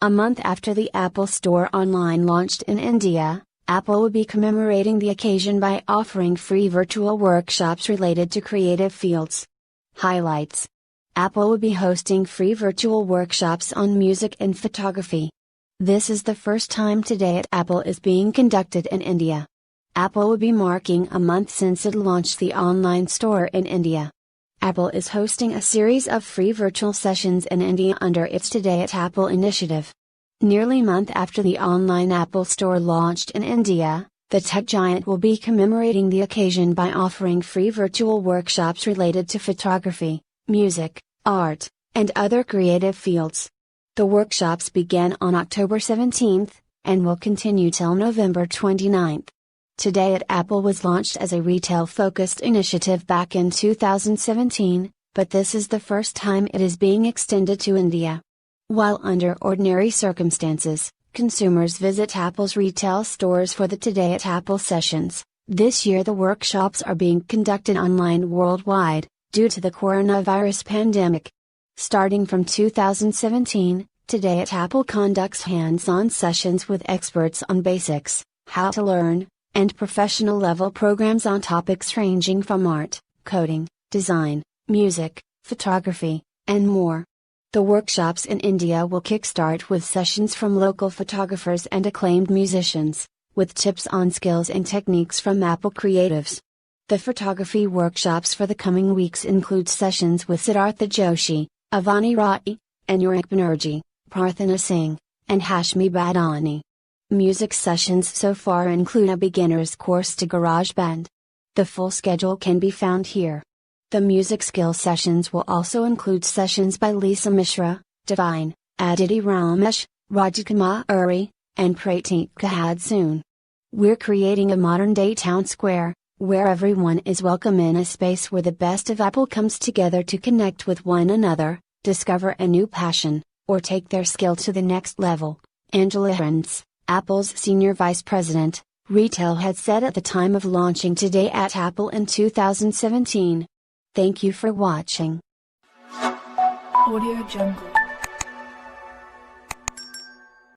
A month after the Apple Store Online launched in India, Apple will be commemorating the occasion by offering free virtual workshops related to creative fields. Highlights: Apple will be hosting free virtual workshops on music and photography. This is the first time Today at Apple is being conducted in India. Apple will be marking a month since it launched the online store in India. Apple is hosting a series of free virtual sessions in India under its Today at Apple initiative. Nearly a month after the online Apple Store launched in India, the tech giant will be commemorating the occasion by offering free virtual workshops related to photography, music, art, and other creative fields. The workshops began on October 17th, and will continue till November 29th. Today at Apple was launched as a retail-focused initiative back in 2017, but this is the first time it is being extended to India. While under ordinary circumstances, consumers visit Apple's retail stores for the Today at Apple sessions, this year the workshops are being conducted online worldwide, due to the coronavirus pandemic. Starting from 2017, Today at Apple conducts hands-on sessions with experts on basics, how to learn, and professional-level programs on topics ranging from art, coding, design, music, photography, and more. The workshops in India will kickstart with sessions from local photographers and acclaimed musicians, with tips on skills and techniques from Apple creatives. The photography workshops for the coming weeks include sessions with Siddhartha Joshi, Avani Rai, Anurag Banerjee, Prarthana Singh, and Hashmi Badani. Music sessions so far include a beginner's course to GarageBand. The full schedule can be found here. The music skill sessions will also include sessions by Lisa Mishra, Divine, Aditi Ramesh, Rajkumar Uri, and Pratik Kahadsoon. We're creating a modern-day town square, where everyone is welcome in a space where the best of Apple comes together to connect with one another, discover a new passion, or take their skill to the next level, Angela Hrens, Apple's Senior Vice President, Retail had said at the time of launching Today at Apple in 2017. Thank you for watching. Audio Jungle.